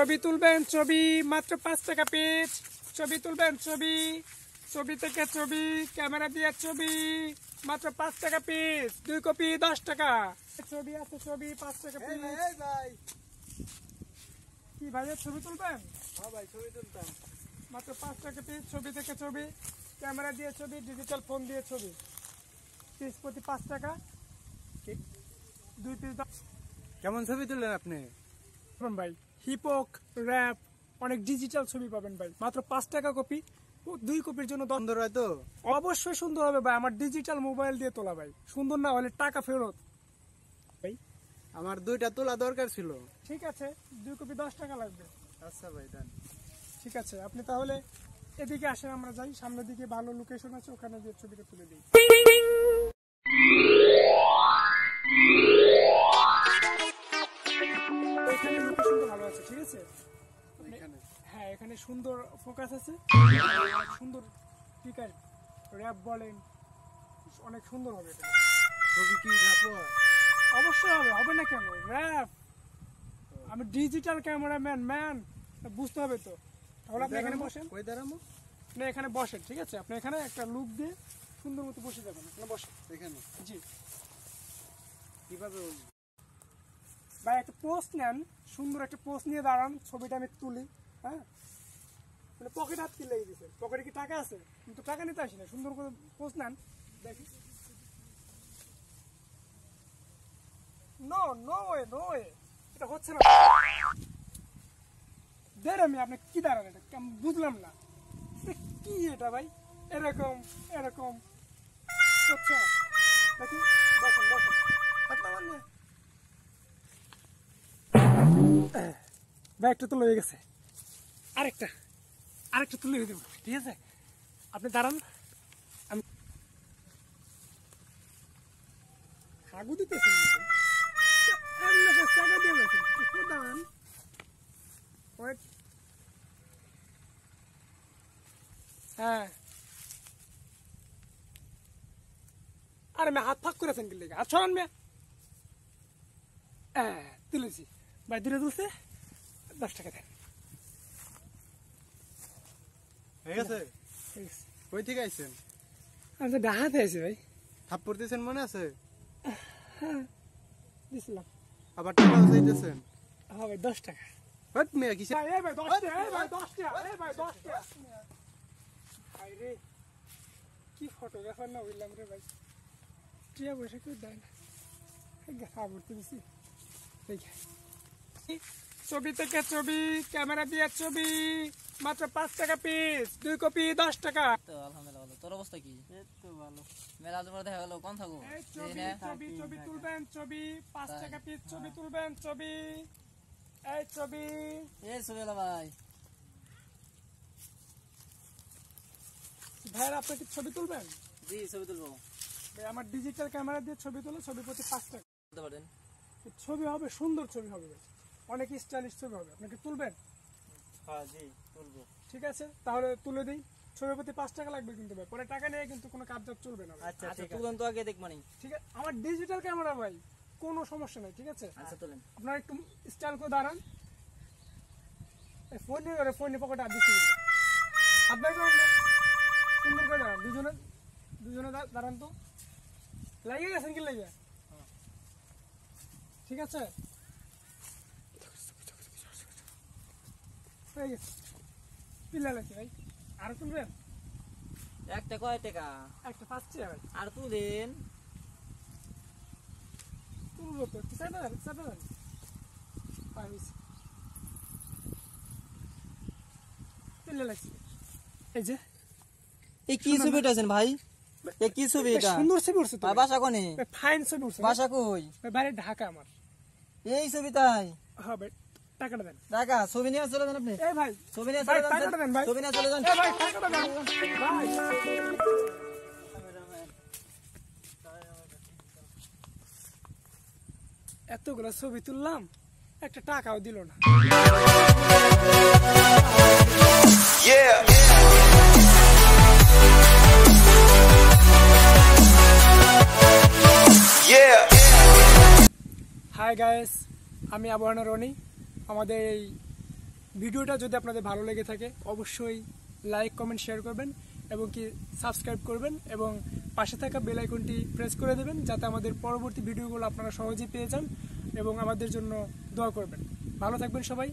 ছবি তুলবেন, ছবি মাত্র 5 টাকা পিস। ছবি তুলবেন, ছবি ছবি থেকে ছবি, ক্যামেরা দিয়ে ছবি মাত্র 5 টাকা পিস। 2 কপি 10 টাকা। ছবি আছে, ছবি 5 টাকা পিস। কি ভাইয়া ছবি তুলবেন? হ্যাঁ ভাই, ছবি তুলতাম। মাত্র 5 টাকা পিস। ছবি থেকে ছবি, ক্যামেরা দিয়ে ছবি, ডিজিটাল ফোন দিয়ে ছবি। পিস প্রতি 5 টাকা। 2 পিস। কেমন ছবি তুললেন আপনি? ভাই হিপক, র্যাপ, অনেক ডিজিটাল ছবি পাবেন ভাই, মাত্র 5 টাকা কপি। 2 কপির জন্য সুন্দর হয় তো? অবশ্যই সুন্দর হবে ভাই, আমার ডিজিটাল মোবাইল দিয়ে তোলা ভাই। সুন্দর না হলে টাকা ফেরত ভাই। আমার 2টা তোলা দরকার ছিল। ঠিক আছে, 2 কপি 10 টাকা লাগবে। আচ্ছা ভাই, দেন। ঠিক আছে, আপনি তাহলে এদিকে আসেন, আমরা যাই সামনের দিকে, ভালো লোকেশন আছে, ওখানে গিয়ে ছবিটা তুলে দিই। এখানে লোকেশনটা ভালো আছে, ঠিক আছে? হ্যাঁ, এখানে সুন্দর ফোকাস আছে, সুন্দর স্পিকার, র্যাপ বলেন, অনেক সুন্দর হবে এটা। ছবি কি র্যাপ হয়? অবশ্যই হবে, হবে না কেন? র্যাপ, আমি ডিজিটাল ক্যামেরাম্যান, বুঝতে হবে তো। তাহলে আপনি এখানে বসেন। কই দাঁড়ামো? না, এখানে বসেন, ঠিক আছে? আপনি এখানে একটা লুক দিয়ে সুন্দর মতো বসে যাবেন। এখানে বসেন। এখানে? জি। কিভাবে? ভাই একটা পোস্ট নেন, সুন্দর একটা পোস্ট নিয়ে দাঁড়ান, ছবিটা আমি তুলি। হ্যাঁ, মানে পকেট হাত কি লেগে দিয়েছে? পকেটে কি টাকা আছে? কিন্তু টাকা নিতে আসি না, সুন্দর করে পোস্ট নেন, দেখি। No no way, no way, এটা হচ্ছে না। দেন আমি, আপনি কি দাঁড়ান? এটা বুঝলাম না, কি এটা ভাই? এরকম এরকম হচ্ছে না, দেখি। বসেন বসেন, হাত নামান না। ব্যাগটা তো লয়ে গেছে, আরেকটা তুলে দেব, ঠিক আছে? আপনি দাঁড়ান, আমি হাগু দিতেছেন, চাকা দিয়ে বলছেন, দাঁড়ান। হ্যাঁ, আরে মেয়ে হাত ফাঁক করেছেন কি লেগে? হাত ছড়ান মেয়ে। হ্যাঁ, তুলেছি ভাই, দূরে তুলছে। 10 টাকা দেন। হয়ে গেছে? কই থেকে আইছেন? আমি তো ডাহাতে আছি ভাই। থাপ্পড় দিয়েছেন মনে আছে? হ্যাঁ, দিছিলাম। আবার টাকা চাইতেছেন? হ্যাঁ ভাই, 10 টাকা। হট মিয়া, কিসে? ভাই, এই ভাই 10 টাকা, এই ভাই 10 টাকা, এই ভাই 10 টাকা। ভাই রে, কি ফটোগ্রাফার না হইলাম রে ভাই। টিয়া বসে কেউ দেয় না, খাবার তুলছি। ছবি থেকে ছবি, ক্যামেরা দিয়ে ছবি, মাত্র 5 টাকা পিস। 2 কপি 10 টাকা। আলহামদুলিল্লাহ ভালো। তোর অবস্থা কি? ভালো। মেলা তোমার দেখা গেল, কোন থাকো? ছবি তুলবেন, ছবি 5 টাকা পিস। ছবি তুলবেন, ছবি, এই ছবি। এই সুবেলা ভাই, ভাইরা আপনি কি ছবি তুলবেন? জি ছবি তুলবো ভাই, আমার ডিজিটাল ক্যামেরা দিয়ে ছবি তুলে, ছবি প্রতি 5 টাকা। বলতে পারেন? ছবি হবে, সুন্দর ছবি হবে ভাই, অনেক স্টাইলিশ ছবি হবে। আপনি কি তুলবেন? হ্যাঁ জি, তুলবো। ঠিক আছে, তাহলে তুলে দিই। ছবি প্রতি 5 টাকা লাগবে কিন্তু ভাই, পরে টাকা নিয়ে কিন্তু কোনো কাজ চলবে না ভাই। আচ্ছা আচ্ছা ঠিক আছে। তুলেন তো, আগে দেখ মানে। ঠিক আছে, আমার ডিজিটাল ক্যামেরা ভাই, কোনো সমস্যা নেই, ঠিক আছে? আচ্ছা তুলেন। আপনারা একটু স্টাইল করে দাঁড়ান। ফোন নিয়ে পকেটে হাত দিচ্ছি, আপনাকে সুন্দর করে দাঁড়ান। দুজনে দাঁড়ান তো। লাগিয়ে গেছেন কি লেগে? ঠিক আছে, হয়ে গেছে। পিলা লাগছে ভাই, আর তুলবেন? একটা কয় টাকা? একটা 5 টাকা ভাই। আর তুলেন। তুলবো তো, একটু চাপে দেন। পিলা লাগছে, এই যে। এই কি ছবি উঠাছেন ভাই? এই কি ছবি এটা? সুন্দর ছবি উঠছে তো ভাই, বাসা কোনে? ফাইন ছবি উঠছে। বাসা কই? বাইরে ঢাকা আমার। এই ছবি তাই? হ্যাঁ ভাই, টাকাটা দেন। টাকা ছবি নিয়ে চলে যান আপনি। এই ভাই, ছবি নিয়ে ভাই চলে যান। টাকাটা দেন ভাই। ছবি নিয়ে চলে যান। এই ভাই, টাকাটা দেন ভাই। এতগুলো ছবি তুললাম, একটা টাকাও দিল না। হাই গাইস, আমি আবহাওয়া রনি। আমাদের এই ভিডিওটা যদি আপনাদের ভালো লেগে থাকে অবশ্যই লাইক কমেন্ট শেয়ার করবেন এবং কি সাবস্ক্রাইব করবেন এবং পাশে থাকা বেল আইকনটি প্রেস করে দেবেন যাতে আমাদের পরবর্তী ভিডিওগুলো আপনারা সহজেই পেয়ে যান এবং আমাদের জন্য দোয়া করবেন। ভালো থাকবেন সবাই।